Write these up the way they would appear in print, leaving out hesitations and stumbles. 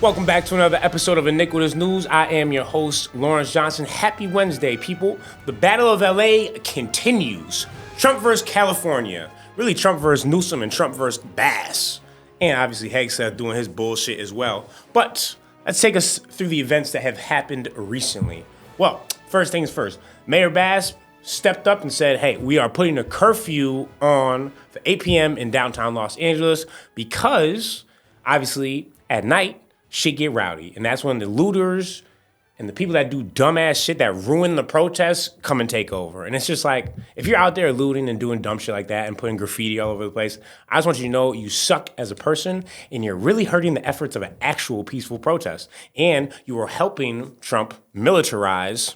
Welcome back to another episode of Iniquitous News. I am your host, Lawrence Johnson. Happy Wednesday, people. The Battle of LA continues. Trump versus California. Really, Trump versus Newsom and Trump versus Bass. And obviously, Hegseth doing his bullshit as well. But let's take us through the events that have happened recently. Well, first things first. Mayor Bass stepped up and said, hey, we are putting a curfew on for 8 p.m. in downtown Los Angeles because, obviously, at night, shit get rowdy. And that's when the looters and the people that do dumbass shit that ruin the protests come and take over. And it's just like, if you're out there looting and doing dumb shit like that and putting graffiti all over the place, I just want you to know you suck as a person and you're really hurting the efforts of an actual peaceful protest. And you are helping Trump militarize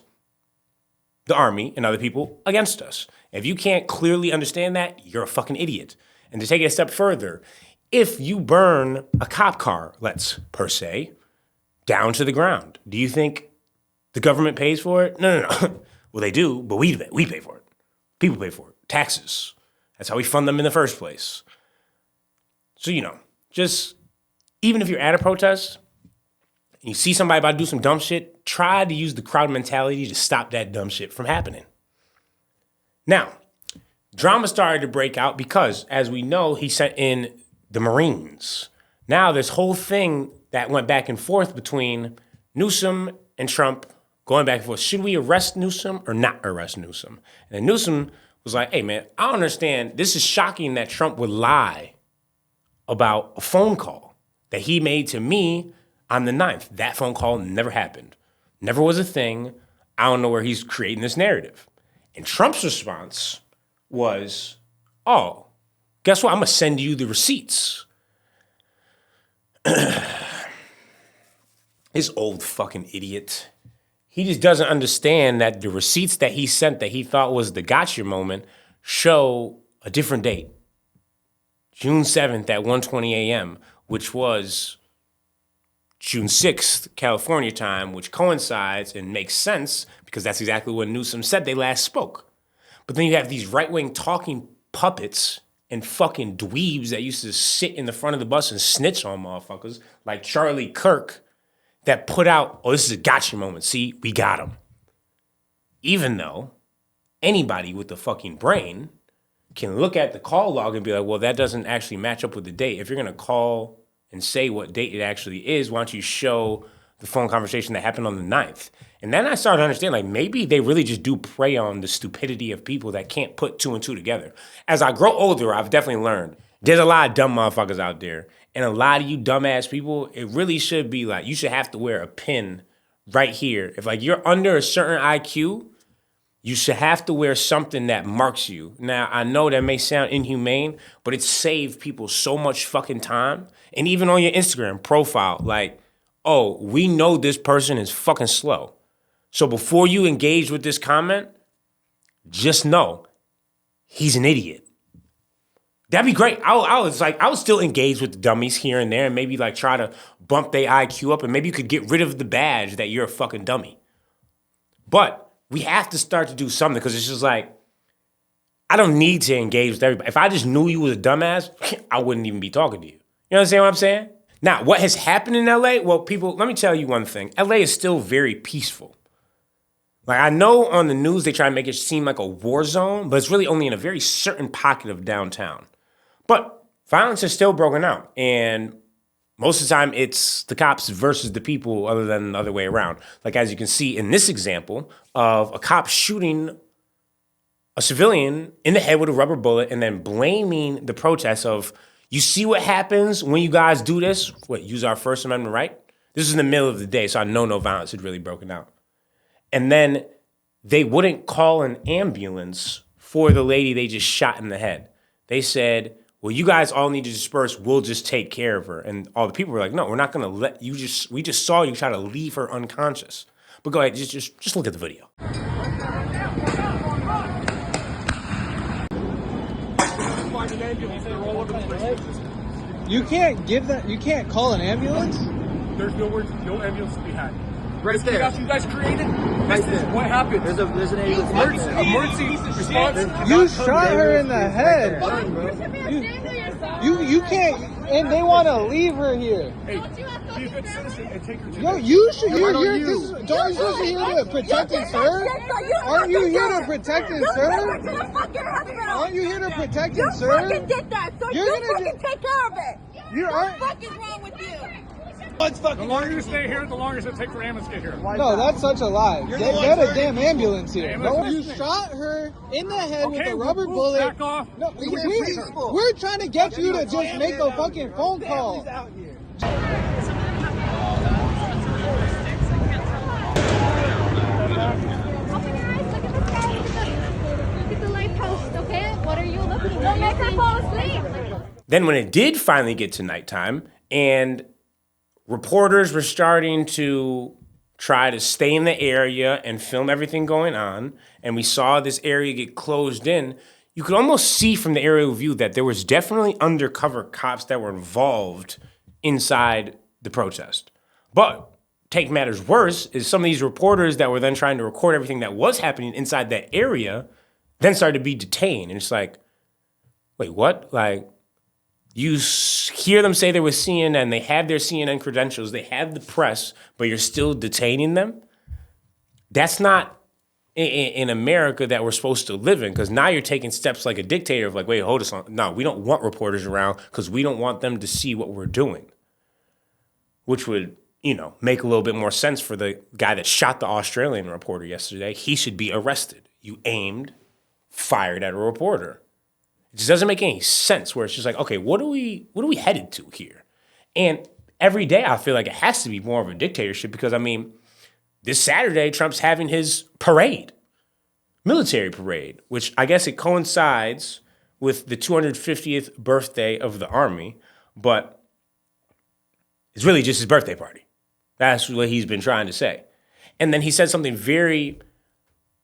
the army and other people against us. If you can't clearly understand that, you're a fucking idiot. And to take it a step further, if you burn a cop car, let's per se, down to the ground, do you think the government pays for it? No. Well, they do, but we pay for it. People pay for it. Taxes. That's how we fund them in the first place. So, just even if you're at a protest and you see somebody about to do some dumb shit, try to use the crowd mentality to stop that dumb shit from happening. Now, drama started to break out because, as we know, he sent in the Marines. Now, this whole thing that went back and forth between Newsom and Trump, going back and forth, should we arrest Newsom or not arrest Newsom? And then Newsom was like, hey, man, I don't understand. This is shocking that Trump would lie about a phone call that he made to me on the 9th. That phone call never happened. Never was a thing. I don't know where he's creating this narrative. And Trump's response was, oh, guess what? I'm going to send you the receipts. This old fucking idiot. He just doesn't understand that the receipts that he sent that he thought was the gotcha moment show a different date. June 7th at 1:20 a.m., which was June 6th, California time, which coincides and makes sense because that's exactly when Newsom said they last spoke. But then you have these right-wing talking puppets and fucking dweebs that used to sit in the front of the bus and snitch on motherfuckers, like Charlie Kirk, that put out, oh, this is a gotcha moment. See, we got him. Even though anybody with a fucking brain can look at the call log and be like, well, that doesn't actually match up with the date. If you're going to call and say what date it actually is, why don't you show the phone conversation that happened on the 9th? And then I started to understand, like, maybe they really just do prey on the stupidity of people that can't put two and two together. As I grow older, I've definitely learned there's a lot of dumb motherfuckers out there. And a lot of you dumbass people, it really should be like, you should have to wear a pin right here. If, like, you're under a certain IQ, you should have to wear something that marks you. Now, I know that may sound inhumane, but it saved people so much fucking time. And even on your Instagram profile, like, oh, we know this person is fucking slow. So before you engage with this comment, just know he's an idiot. That'd be great. I would still engage with the dummies here and there and maybe like try to bump their IQ up and maybe you could get rid of the badge that you're a fucking dummy. But we have to start to do something because it's just like, I don't need to engage with everybody. If I just knew you was a dumbass, I wouldn't even be talking to you. You understand what I'm saying? Now, what has happened in LA? Well, people, let me tell you one thing. LA is still very peaceful. Like, I know on the news they try to make it seem like a war zone, but it's really only in a very certain pocket of downtown. But violence is still broken out. And most of the time, it's the cops versus the people other than the other way around. Like, as you can see in this example of a cop shooting a civilian in the head with a rubber bullet and then blaming the protests of, you see what happens when you guys do this? What, use our First Amendment right? This is in the middle of the day, so I know no violence had really broken out. And then they wouldn't call an ambulance for the lady they just shot in the head. They said, well, you guys all need to disperse. We'll just take care of her. And all the people were like, no, we're not going to let you we just saw you try to leave her unconscious. But go ahead, just look at the video. You can't call an ambulance? There's no ambulance to be had. Right this there. chaos you guys created. Right This is there. what happened. There's an ambulance. Emergency response. You shot her in the head. Bro. You can't. and they want to leave her here. Hey, be a good citizen and take her to Yo, you should. Don't you supposed to here to protect and serve? Aren't you here to protect and serve? Aren't you here to protect and serve? You fucking did that, so You're you gonna fucking take care of it. You What aren't. the fuck is wrong with you? What's The fucking? longer you stay here, the longer it's going to take for ambulance to get here. No, that's such a lie. Get a damn ambulance here. Ambulance. No, you shot her in the head with Okay, a rubber we'll bullet. back off. No, we're trying to get you to just make a fucking phone call. Open your eyes, look at the sky, look at the lamppost, okay? What are you looking at? Don't make her fall asleep. Then when it did finally get to nighttime and reporters were starting to try to stay in the area and film everything going on, and we saw this area get closed in, you could almost see from the aerial view that there was definitely undercover cops that were involved inside the protest. But take matters worse is some of these reporters that were then trying to record everything that was happening inside that area then started to be detained. And it's like, wait, what? Like, you hear them say they were CNN, they have their CNN credentials, they have the press, but you're still detaining them? That's not in America that we're supposed to live in, because now you're taking steps like a dictator of like, wait, hold us on. No, we don't want reporters around because we don't want them to see what we're doing, which would, make a little bit more sense for the guy that shot the Australian reporter yesterday. He should be arrested. You fired at a reporter. It just doesn't make any sense where it's just like, okay, what are we headed to here? And every day I feel like it has to be more of a dictatorship because, this Saturday, Trump's having his parade, military parade, which I guess it coincides with the 250th birthday of the Army, but it's really just his birthday party. That's what he's been trying to say. And then he said something very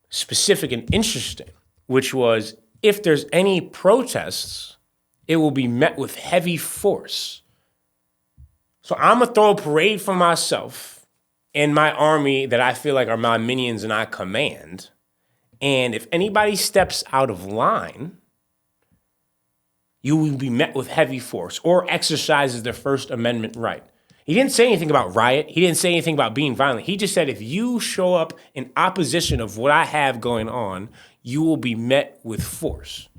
specific and interesting, which was, if there's any protests, it will be met with heavy force. So I'm going to throw a parade for myself and my army that I feel like are my minions and I command. And if anybody steps out of line, you will be met with heavy force or exercises their First Amendment right. He didn't say anything about riot. He didn't say anything about being violent. He just said, if you show up in opposition of what I have going on, you will be met with force.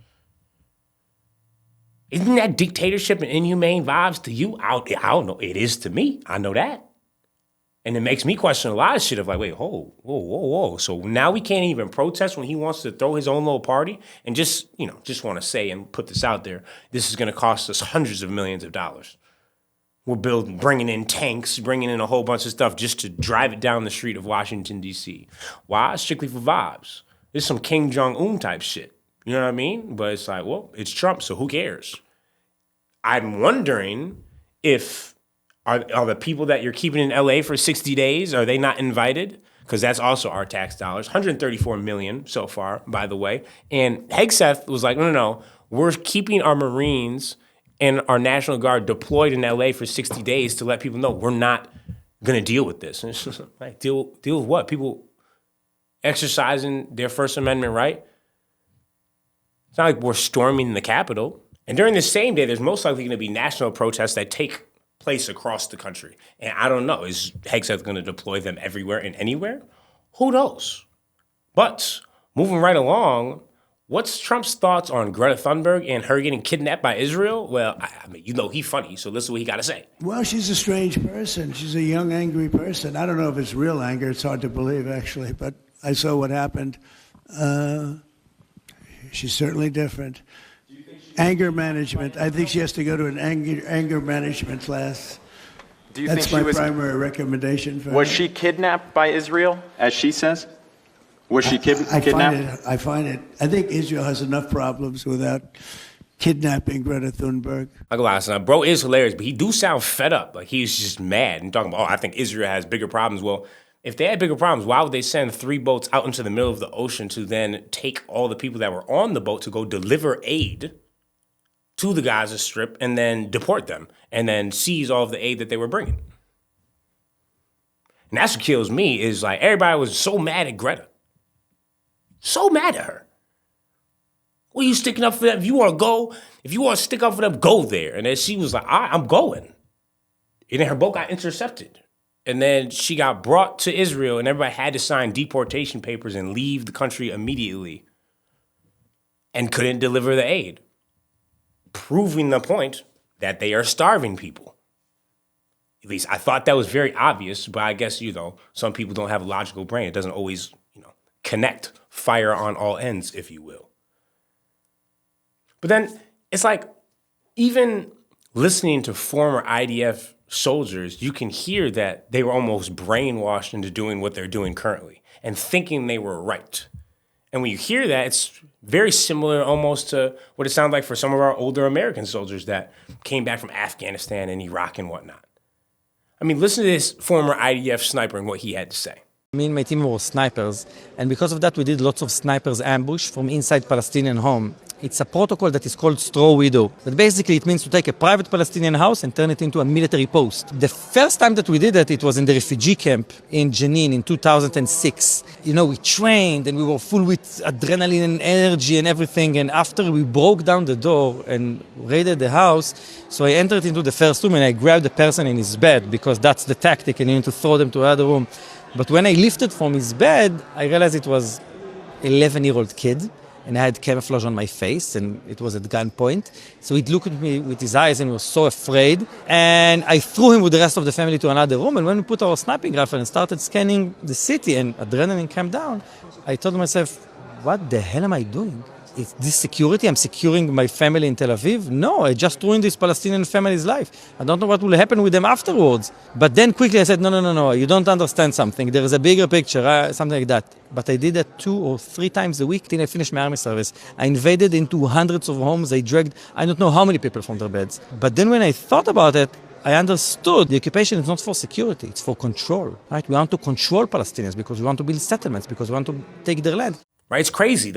Isn't that dictatorship and inhumane vibes to you? I don't know. It is to me. I know that. And it makes me question a lot of shit of like, wait, whoa. So now we can't even protest when he wants to throw his own little party and just want to say and put this out there. This is going to cost us hundreds of millions of dollars. We're bringing in tanks, bringing in a whole bunch of stuff just to drive it down the street of Washington, D.C. Why? Strictly for vibes. This is some Kim Jong-un type shit. You know what I mean? But it's like, well, it's Trump, so who cares? I'm wondering if are the people that you're keeping in LA for 60 days, are they not invited? Because that's also our tax dollars. 134 million so far, by the way. And Hegseth was like, no, we're keeping our Marines and our National Guard deployed in LA for 60 days to let people know we're not going to deal with this. And it's just like, deal with what? People exercising their First Amendment right? It's not like we're storming the Capitol. And during the same day, there's most likely going to be national protests that take place across the country. And I don't know, is Hegseth going to deploy them everywhere and anywhere? Who knows? But moving right along, what's Trump's thoughts on Greta Thunberg and her getting kidnapped by Israel? Well, he's funny, so listen to what he got to say. Well, she's a strange person. She's a young, angry person. I don't know if it's real anger. It's hard to believe, actually, but I saw what happened. She's certainly different. Anger management. I think she has to go to an anger management class. Do you That's think she was primary recommendation for Was her. she kidnapped by Israel, as she says? Was she kidnapped? I find it. I think Israel has enough problems without kidnapping Greta Thunberg. Like last night, bro is hilarious, but he do sound fed up. Like he's just mad and talking about, I think Israel has bigger problems. Well, if they had bigger problems, why would they send 3 boats out into the middle of the ocean to then take all the people that were on the boat to go deliver aid to the Gaza Strip and then deport them and then seize all of the aid that they were bringing? And that's what kills me is like everybody was so mad at Greta. So mad at her. What are you sticking up for them? If you want to stick up for them, go there. And then she was like, all right, I'm going. And then her boat got intercepted. And then she got brought to Israel, and everybody had to sign deportation papers and leave the country immediately and couldn't deliver the aid, proving the point that they are starving people. At least I thought that was very obvious, but I guess, some people don't have a logical brain. It doesn't always, connect, fire on all ends, if you will. But then it's like, even listening to former IDF soldiers, you can hear that they were almost brainwashed into doing what they're doing currently and thinking they were right. And when you hear that, it's very similar almost to what it sounded like for some of our older American soldiers that came back from Afghanistan and Iraq and whatnot. I mean, listen to this former IDF sniper and what he had to say. Me and my team were snipers, and because of that we did lots of snipers ambush from inside Palestinian home. It's a protocol that is called straw widow. But basically it means to take a private Palestinian house and turn it into a military post. The first time that we did it was in the refugee camp in Jenin in 2006. We trained and we were full with adrenaline and energy and everything. And after we broke down the door and raided the house, so I entered into the first room and I grabbed the person in his bed because that's the tactic and you need to throw them to another room. But when I lifted from his bed, I realized it was an 11-year-old kid. And I had camouflage on my face, and it was at gunpoint. So he looked at me with his eyes and was so afraid. And I threw him with the rest of the family to another room. And when we put our sniping rifle and started scanning the city and adrenaline came down, I told myself, what the hell am I doing? Is this security? I'm securing my family in Tel Aviv? No, I just ruined this Palestinian family's life. I don't know what will happen with them afterwards. But then quickly I said, no, you don't understand something. There is a bigger picture, something like that. But I did that 2 or 3 times a week till I finished my army service. I invaded into hundreds of homes. I dragged, I don't know how many people from their beds. But then when I thought about it, I understood the occupation is not for security, it's for control. Right? We want to control Palestinians because we want to build settlements, because we want to take their land. Right? It's crazy,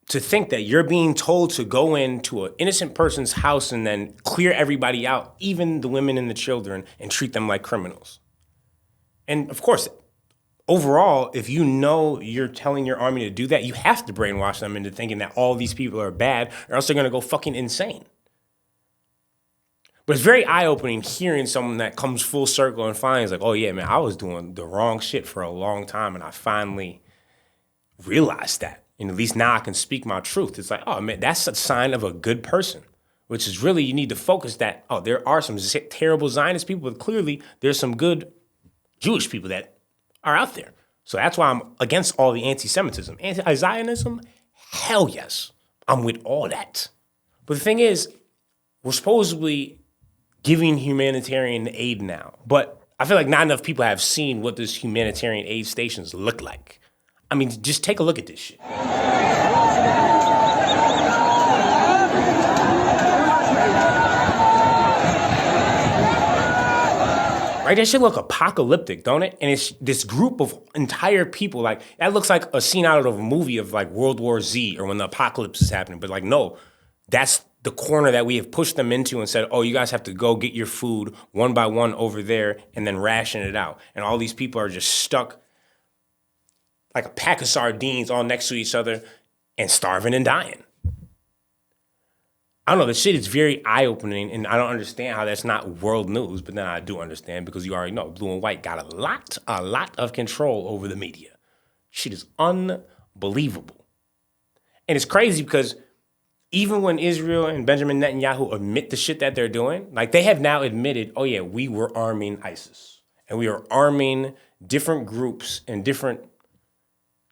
to think that you're being told to go into an innocent person's house and then clear everybody out, even the women and the children, and treat them like criminals. And of course, overall, if you're telling your army to do that, you have to brainwash them into thinking that all these people are bad, or else they're going to go fucking insane. But it's very eye-opening hearing someone that comes full circle and finds like, oh yeah, man, I was doing the wrong shit for a long time, and I finally realized that. And at least now I can speak my truth. It's like, oh man, that's a sign of a good person, which is really, you need to focus that, oh, there are some terrible Zionist people, but clearly there's some good Jewish people that are out there. So that's why I'm against all the anti-Semitism. Anti-Zionism, hell yes. I'm with all that. But the thing is, we're supposedly giving humanitarian aid now. But I feel like not enough people have seen what these humanitarian aid stations look like. I mean, just take a look at this shit. Right? That shit look apocalyptic, don't it? And it's this group of entire people, like, that looks like a scene out of a movie of like World War Z or when the apocalypse is happening. But like, no, that's the corner that we have pushed them into and said, oh, you guys have to go get your food one by one over there and then ration it out. And all these people are just stuck like a pack of sardines all next to each other and starving and dying. I don't know, the shit is very eye-opening, and I don't understand how that's not world news, but then I do understand because you already know blue and white got a lot of control over the media. Shit is unbelievable. And it's crazy because even when Israel and Benjamin Netanyahu admit the shit that they're doing, like they have now admitted, oh yeah, we were arming ISIS. And we are arming different groups and different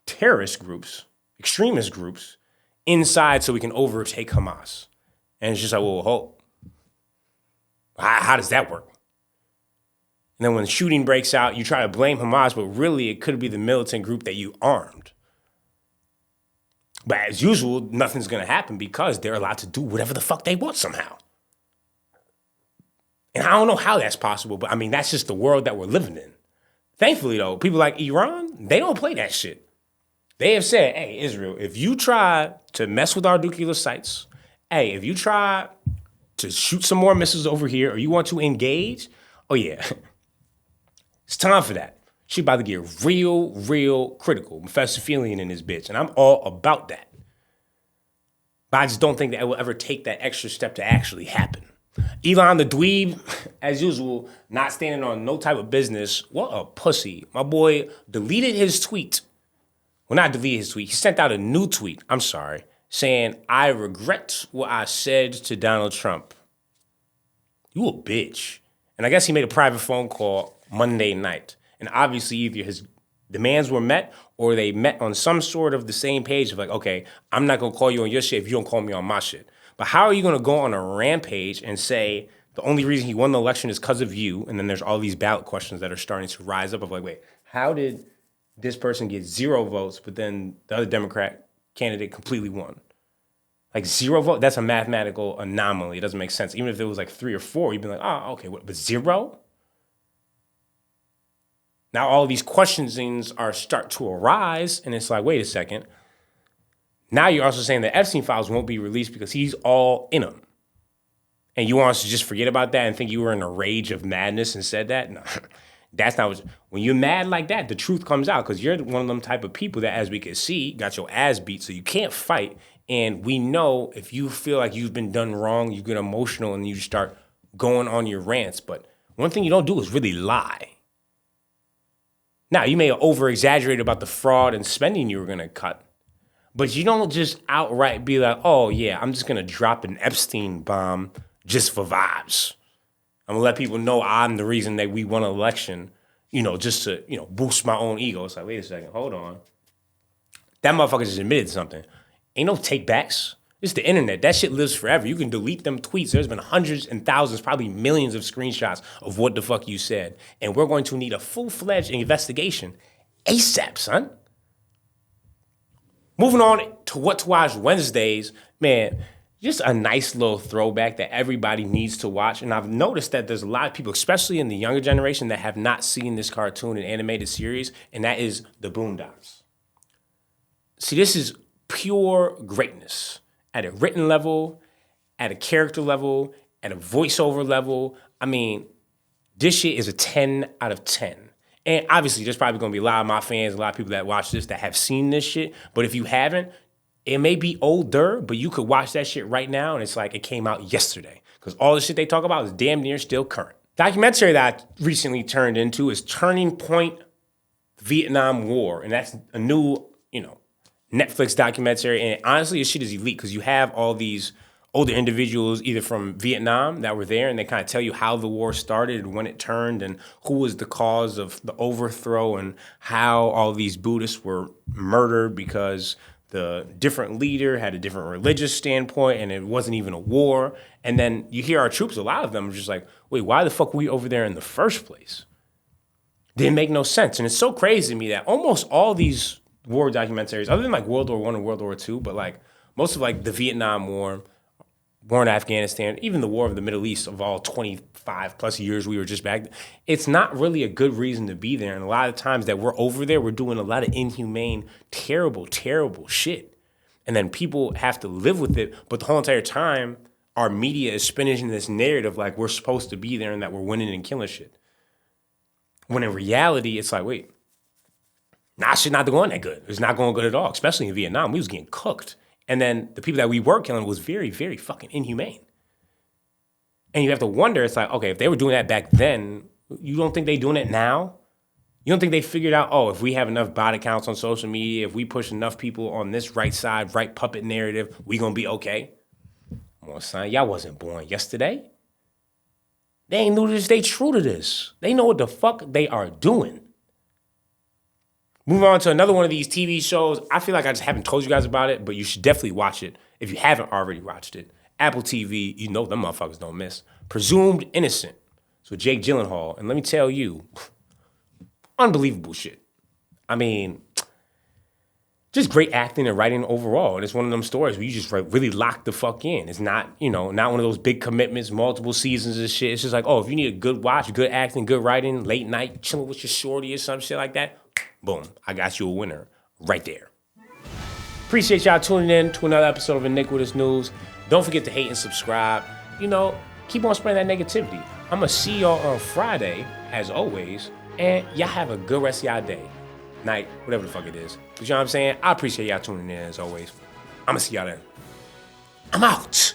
terrorist groups, extremist groups, inside so we can overtake Hamas. And it's just like, well, how does that work? And then when the shooting breaks out, you try to blame Hamas, but really it could be the militant group that you armed. But as usual, nothing's going to happen because they're allowed to do whatever the fuck they want somehow. And I don't know how that's possible, but I mean, that's just the world that we're living in. Thankfully, though, people like Iran, they don't play that shit. They have said, hey, Israel, if you try to mess with our nuclear sites, hey, if you try to shoot some more missiles over here or you want to engage, oh yeah, it's time for that. She about to get real critical. Professor Felian in this bitch, and I'm all about that. But I just don't think that it will ever take that extra step to actually happen. Elon the dweeb, as usual, not standing on no type of business. What a pussy. My boy deleted his tweet. Well, not deleted his tweet. He sent out a new tweet, I'm sorry, saying, I regret what I said to Donald Trump. You a bitch. And I guess he made a private phone call Monday night. And obviously either his demands were met or they met on some sort of the same page of like, okay, I'm not going to call you on your shit if you don't call me on my shit. But how are you going to go on a rampage and say the only reason he won the election is because of you? And then there's all these ballot questions that are starting to rise up of like, wait, how did this person get 0 votes, but then the other Democrat candidate completely won? Like 0 vote, that's a mathematical anomaly. It doesn't make sense. Even if it was like 3 or 4, you'd be like, oh, okay, but 0? Now all these questionings are start to arise, and it's like, wait a second. Now you're also saying the Epstein files won't be released because he's all in them. And you want us to just forget about that and think you were in a rage of madness and said that? No, that's not what, when you're mad like that, the truth comes out because you're one of them type of people that, as we can see, got your ass beat, so you can't fight. And we know if you feel like you've been done wrong, you get emotional and you start going on your rants. But one thing you don't do is really lie. Now, you may over-exaggerate about the fraud and spending you were going to cut, but you don't just outright be like, oh, yeah, I'm just going to drop an Epstein bomb just for vibes. I'm going to let people know I'm the reason that we won an election, just to, boost my own ego. It's like, wait a second, hold on. That motherfucker just admitted something. Ain't no take-backs. It's the internet. That shit lives forever. You can delete them tweets. There's been hundreds and thousands, probably millions of screenshots of what the fuck you said. And we're going to need a full-fledged investigation ASAP, son. Moving on to What to Watch Wednesdays, man, just a nice little throwback that everybody needs to watch. And I've noticed that there's a lot of people, especially in the younger generation, that have not seen this cartoon and animated series, and that is the Boondocks. See, this is pure greatness. At a written level, at a character level, at a voiceover level. I mean, this shit is a 10 out of 10. And obviously, there's probably going to be a lot of my fans, a lot of people that watch this that have seen this shit. But if you haven't, it may be older, but you could watch that shit right now, and it's like it came out yesterday. Because all the shit they talk about is damn near still current. Documentary that I recently turned into is Turning Point Vietnam War. And that's a new, Netflix documentary, and honestly, this shit is elite because you have all these older individuals either from Vietnam that were there, and they kind of tell you how the war started and when it turned and who was the cause of the overthrow and how all these Buddhists were murdered because the different leader had a different religious standpoint and it wasn't even a war. And then you hear our troops, a lot of them are just like, wait, why the fuck were we over there in the first place? Didn't make no sense. And it's so crazy to me that almost all these war documentaries, other than like World War I and World War II, but like most of like the Vietnam War, war in Afghanistan, even the war of the Middle East of all 25 plus years we were just back, it's not really a good reason to be there. And a lot of times that we're over there, we're doing a lot of inhumane, terrible, terrible shit. And then people have to live with it. But the whole entire time, our media is spinning this narrative like we're supposed to be there and that we're winning and killing shit. When in reality, it's like, wait, shit not going that good. It's not going good at all, especially in Vietnam. We was getting cooked. And then the people that we were killing was very, very fucking inhumane. And you have to wonder, it's like, okay, if they were doing that back then, you don't think they doing it now? You don't think they figured out, oh, if we have enough body counts on social media, if we push enough people on this right side, right puppet narrative, we gonna be okay? Come on, son, y'all wasn't born yesterday. They ain't new to this, they true to this. They know what the fuck they are doing. Move on to another one of these TV shows. I feel like I just haven't told you guys about it, but you should definitely watch it if you haven't already watched it. Apple TV, you know them motherfuckers don't miss. Presumed Innocent. So Jake Gyllenhaal. And let me tell you, unbelievable shit. I mean, just great acting and writing overall. And it's one of them stories where you just really lock the fuck in. It's not, not one of those big commitments, multiple seasons of shit. It's just like, oh, if you need a good watch, good acting, good writing, late night, chilling with your shorty or some shit like that, boom, I got you a winner right there. Appreciate y'all tuning in to another episode of Iniquitous News. Don't forget to hate and subscribe. Keep on spreading that negativity. I'm going to see y'all on Friday, as always, and y'all have a good rest of y'all day, night, whatever the fuck it is. You know what I'm saying? I appreciate y'all tuning in, as always. I'm going to see y'all then. I'm out.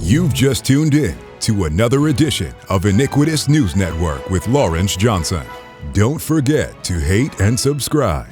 You've just tuned in to another edition of Iniquitous News Network with Lawrence Johnson. Don't forget to hate and subscribe.